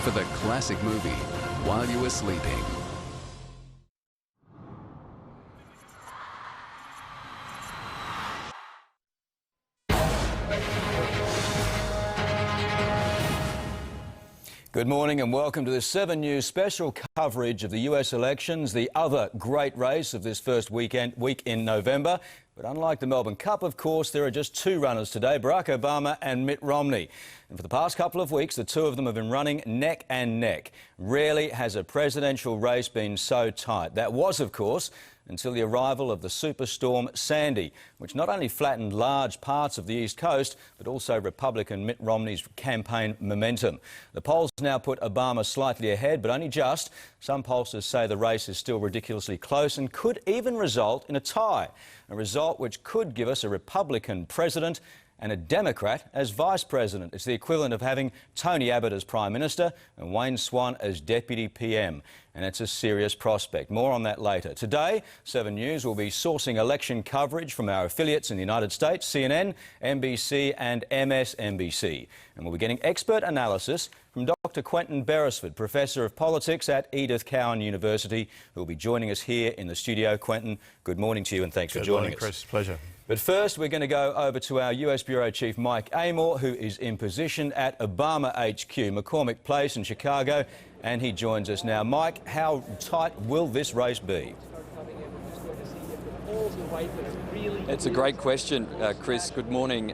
for the classic movie while you were sleeping. Good morning and welcome to this 7 News special coverage of the US elections, the other great race of this first week in November. But unlike the Melbourne Cup, of course, there are just two runners today, Barack Obama and Mitt Romney. And for the past couple of weeks, the two of them have been running neck and neck. Rarely has a presidential race been so tight. That was, of course, until the arrival of the superstorm Sandy, which not only flattened large parts of the East Coast, but also Republican Mitt Romney's campaign momentum. The polls now put Obama slightly ahead, but only just. Some pollsters say the race is still ridiculously close and could even result in a tie, a result which could give us a Republican president and a Democrat as Vice President. It's the equivalent of having Tony Abbott as Prime Minister and Wayne Swan as Deputy PM. And it's a serious prospect. More on that later. Today, 7 News will be sourcing election coverage from our affiliates in the United States, CNN, NBC and MSNBC. And we'll be getting expert analysis from Dr. Quentin Beresford, Professor of Politics at Edith Cowan University, who will be joining us here in the studio. Quentin, good morning to you and thanks for joining us. Good morning, Chris. Pleasure. But first, we're going to go over to our US Bureau Chief Mike Amor, who is in position at Obama HQ, McCormick Place in Chicago, and he joins us now. Mike, how tight will this race be? It's a great question, Chris. Good morning.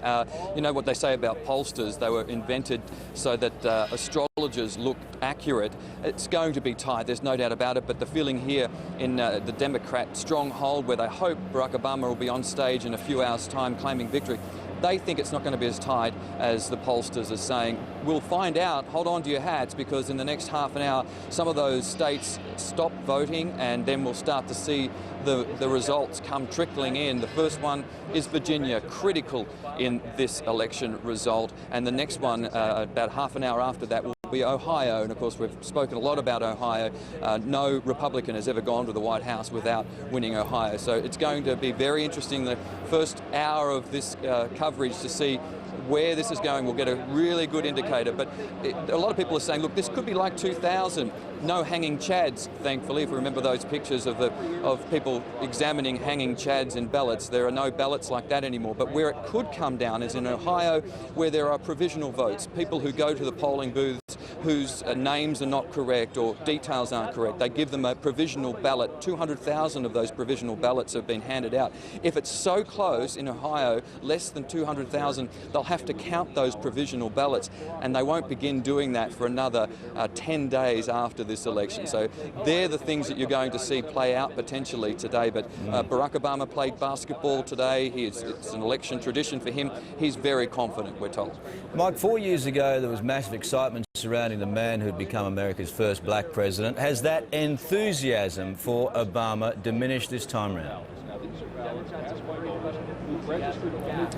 You know what they say about pollsters, they were invented so that astrologers look accurate. It's going to be tight, there's no doubt about it, but the feeling here in the Democrat stronghold, where they hope Barack Obama will be on stage in a few hours' time claiming victory, they think it's not going to be as tight as the pollsters are saying. We'll find out. Hold on to your hats, because in the next half an hour, some of those states stop voting, and then we'll start to see the results come trickling in. The first one is Virginia, critical in this election result. And the next one, about half an hour after that, will be Ohio. And of course, we've spoken a lot about Ohio. No Republican has ever gone to the White House without winning Ohio. So it's going to be very interesting, the first hour of this coverage, to see where this is going. We'll get a really good indicator. But a lot of people are saying, look, this could be like 2000. No hanging chads, thankfully. If you remember those pictures of people examining hanging chads in ballots, there are no ballots like that anymore. But where it could come down is in Ohio, where there are provisional votes, people who go to the polling booths whose names are not correct or details aren't correct. They give them a provisional ballot. 200,000 of those provisional ballots have been handed out. If it's so close in Ohio, less than 200,000, they'll have to count those provisional ballots, and they won't begin doing that for another 10 days after this election. So they're the things that you're going to see play out potentially today. But Barack Obama played basketball today. It's an election tradition for him. He's very confident, we're told. Mike, 4 years ago there was massive excitement surrounding the man who'd become America's first black president. Has that enthusiasm for Obama diminished this time round?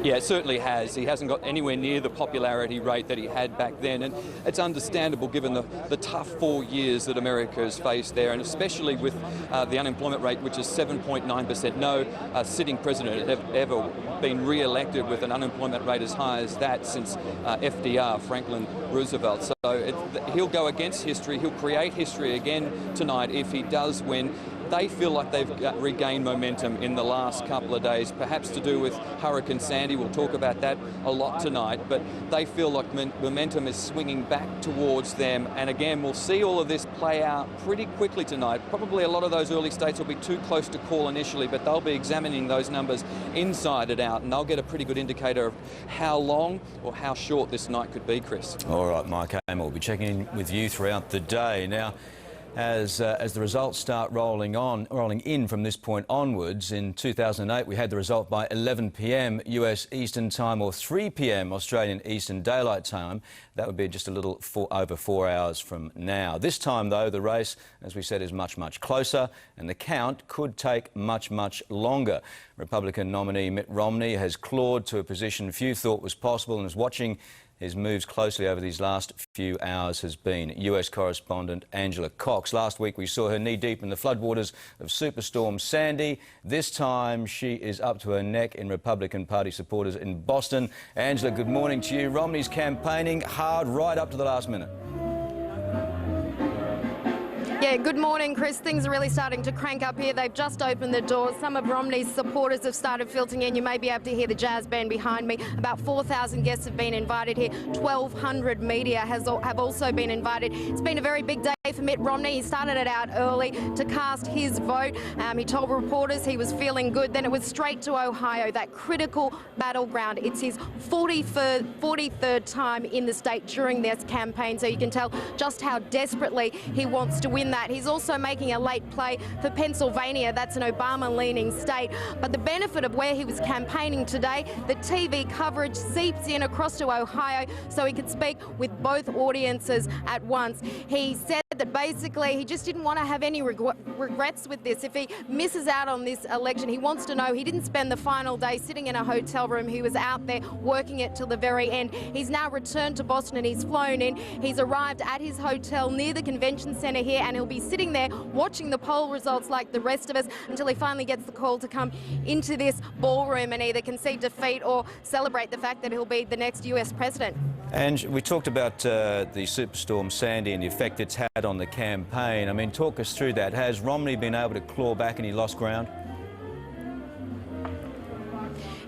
Yeah, it certainly has. He hasn't got anywhere near the popularity rate that he had back then, and it's understandable given the tough 4 years that America has faced there, and especially with the unemployment rate, which is 7.9%. No sitting president had ever been re-elected with an unemployment rate as high as that since FDR, Franklin Roosevelt. So he'll go against history. He'll create history again tonight if he does win. They feel like they've regained momentum in the last couple of days, perhaps to do with Hurricane Sandy. We'll talk about that a lot tonight, but they feel like momentum is swinging back towards them. And again, we'll see all of this play out pretty quickly tonight. Probably a lot of those early states will be too close to call initially, but they'll be examining those numbers inside and out, and they'll get a pretty good indicator of how long or how short this night could be, Chris. All right, Mike Amor, we'll be checking in with you throughout the day. Now, as the results start rolling in from this point onwards, in 2008 we had the result by 11 p.m. US Eastern Time, or 3 p.m. Australian Eastern Daylight Time. That would be just a little over 4 hours from now. This time, though, the race, as we said, is much, much closer, and the count could take much, much longer. Republican nominee Mitt Romney has clawed to a position few thought was possible, and is watching his moves closely over these last few hours has been US correspondent Angela Cox. Last week we saw her knee-deep in the floodwaters of Superstorm Sandy. This time she is up to her neck in Republican Party supporters in Boston. Angela, good morning to you. Romney's campaigning hard right up to the last minute. Yeah, good morning, Chris. Things are really starting to crank up here. They've just opened the doors. Some of Romney's supporters have started filtering in. You may be able to hear the jazz band behind me. About 4,000 guests have been invited here. 1,200 media have also been invited. It's been a very big day for Mitt Romney. He started it out early to cast his vote. He told reporters he was feeling good. Then it was straight to Ohio, that critical battleground. It's his 43rd time in the state during this campaign, so you can tell just how desperately he wants to win that. He's also making a late play for Pennsylvania. That's an Obama-leaning state. But the benefit of where he was campaigning today, the TV coverage seeps in across to Ohio so he could speak with both audiences at once. He said that basically he just didn't want to have any regrets with this. If he misses out on this election, he wants to know he didn't spend the final day sitting in a hotel room. He was out there working it till the very end. He's now returned to Boston and he's flown in. He's arrived at his hotel near the convention centre here, and he'll be sitting there watching the poll results like the rest of us until he finally gets the call to come into this ballroom and either concede defeat or celebrate the fact that he'll be the next US president. And we talked about the superstorm Sandy and the effect it's had on the campaign. I mean, talk us through that. Has Romney been able to claw back any lost ground?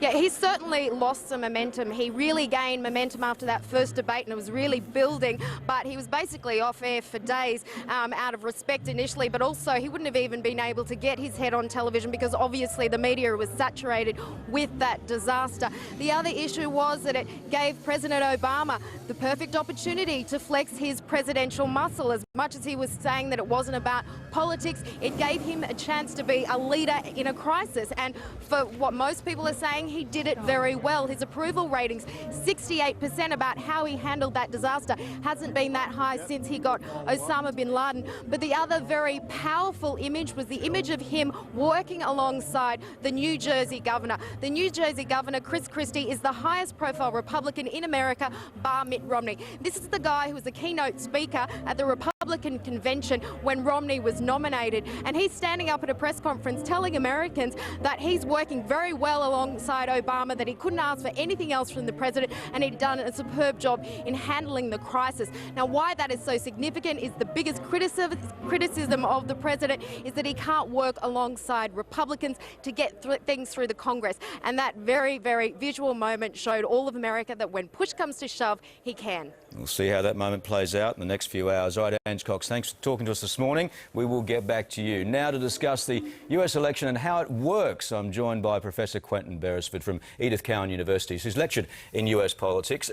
Yeah, he's certainly lost some momentum. He really gained momentum after that first debate and it was really building, but he was basically off air for days out of respect initially, but also he wouldn't have even been able to get his head on television because obviously the media was saturated with that disaster. The other issue was that it gave President Obama the perfect opportunity to flex his presidential muscle. As much as he was saying that it wasn't about politics, it gave him a chance to be a leader in a crisis. And for what most people are saying, he did it very well. His approval ratings, 68%, about how he handled that disaster. Hasn't been that high since he got Osama bin Laden. But the other very powerful image was the image of him working alongside the New Jersey governor. The New Jersey governor, Chris Christie, is the highest profile Republican in America, bar Mitt Romney. This is the guy who was the keynote speaker at the Republican convention when Romney was nominated. And he's standing up at a press conference telling Americans that he's working very well alongside Obama, that he couldn't ask for anything else from the president, and he'd done a superb job in handling the crisis. Now, why that is so significant is the biggest criticism of the president is that he can't work alongside Republicans to get things through the Congress. And that very, very visual moment showed all of America that when push comes to shove, he can. We'll see how that moment plays out in the next few hours. All right, Ange Cox, thanks for talking to us this morning. We will get back to you. Now to discuss the US election and how it works, I'm joined by Professor Quentin Beresford from Edith Cowan University, who's lectured in US politics.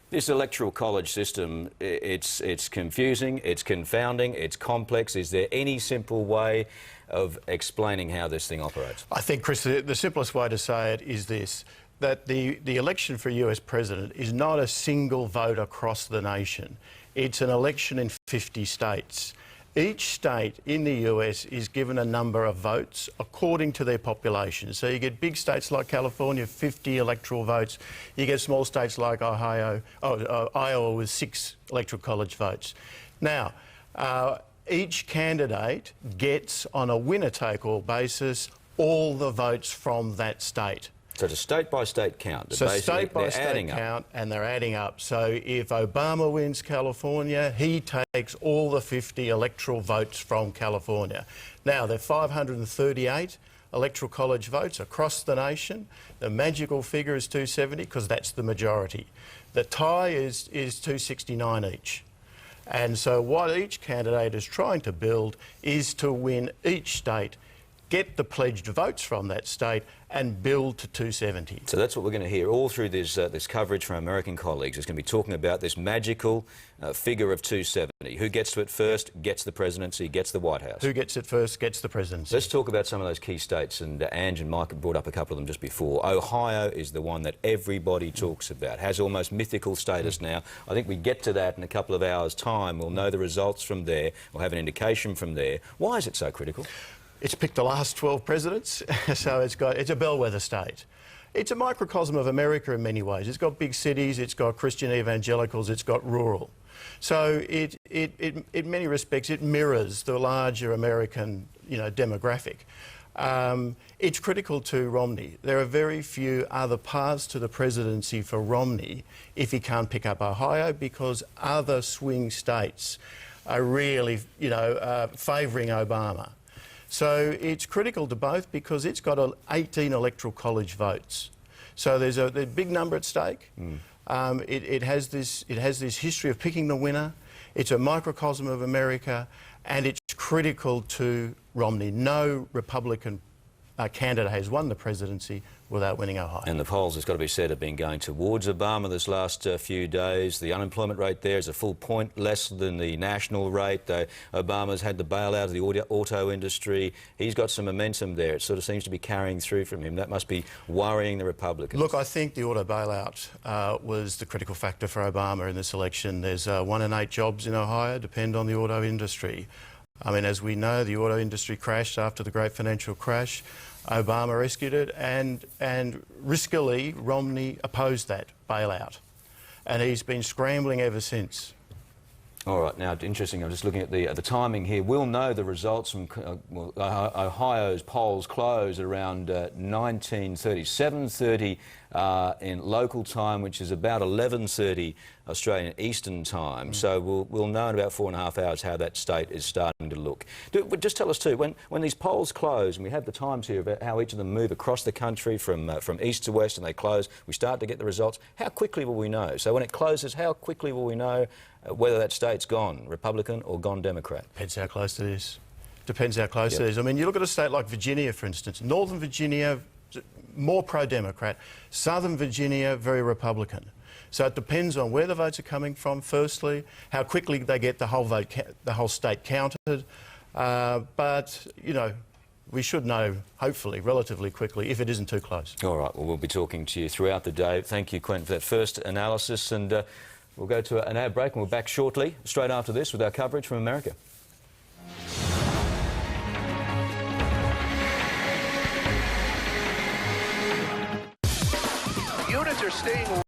This electoral college system, it's confusing, it's confounding, it's complex. Is there any simple way of explaining how this thing operates? I think, Chris, the simplest way to say it is this, that the election for US president is not a single vote across the nation. It's an election in 50 states. Each state in the US is given a number of votes according to their population. So you get big states like California, 50 electoral votes. You get small states like Iowa with 6 electoral college votes. Now, each candidate gets, on a winner-take-all basis, all the votes from that state. So it's a state-by-state count. So state-by-state count, and they're adding up. So if Obama wins California, he takes all the 50 electoral votes from California. Now, there are 538 electoral college votes across the nation. The magical figure is 270 because that's the majority. The tie is 269 each. And so what each candidate is trying to build is to win each state, get the pledged votes from that state and build to 270. So that's what we're going to hear all through this coverage from American colleagues. It's going to be talking about this magical figure of 270. Who gets to it first gets the presidency, gets the White House. Who gets it first gets the presidency. Let's talk about some of those key states, and Ange and Mike have brought up a couple of them just before. Ohio is the one that everybody talks about, has almost mythical status now. I think we get to that in a couple of hours' time. We'll know the results from there. We'll have an indication from there. Why is it so critical? It's picked the last 12 presidents, so it's a bellwether state. It's a microcosm of America in many ways. It's got big cities, it's got Christian evangelicals, it's got rural. So in many respects, it mirrors the larger American, demographic. It's critical to Romney. There are very few other paths to the presidency for Romney if he can't pick up Ohio, because other swing states are really, favouring Obama. So it's critical to both because it's got 18 electoral college votes. So there's a big number at stake. It has this history of picking the winner. It's a microcosm of America, and it's critical to Romney. No Republican candidate has won the presidency without winning Ohio. And the polls, it's got to be said, have been going towards Obama this last few days. The unemployment rate there is a full point less than the national rate. Obama's had the bailout of the auto industry. He's got some momentum there. It sort of seems to be carrying through from him. That must be worrying the Republicans. Look, I think the auto bailout was the critical factor for Obama in this election. There's 1 in 8 jobs in Ohio depend on the auto industry. I mean, as we know, the auto industry crashed after the great financial crash. Obama rescued it, and riskily, Romney opposed that bailout. And he's been scrambling ever since. All right, now, interesting, I'm just looking at the timing here. We'll know the results from Ohio's polls closed at around 19:30, 7:30 in local time, which is about 11:30 Australian Eastern time. So we'll know in about 4.5 hours how that state is starting to look. Just tell us too, when these polls close, and we have the times here about how each of them move across the country from east to west, and they close, we start to get the results. How quickly will we know? So when it closes, how quickly will we know whether that state's gone Republican or gone Democrat? Depends how close it is. Depends how close it is. I mean, you look at a state like Virginia, for instance. Northern Virginia, more pro-Democrat. Southern Virginia, very Republican. So it depends on where the votes are coming from, firstly, how quickly they get the whole state counted. But, we should know, hopefully, relatively quickly, if it isn't too close. All right, well, we'll be talking to you throughout the day. Thank you, Quentin, for that first analysis. And we'll go to an ad break, and we're back shortly, straight after this, with our coverage from America. Units are staying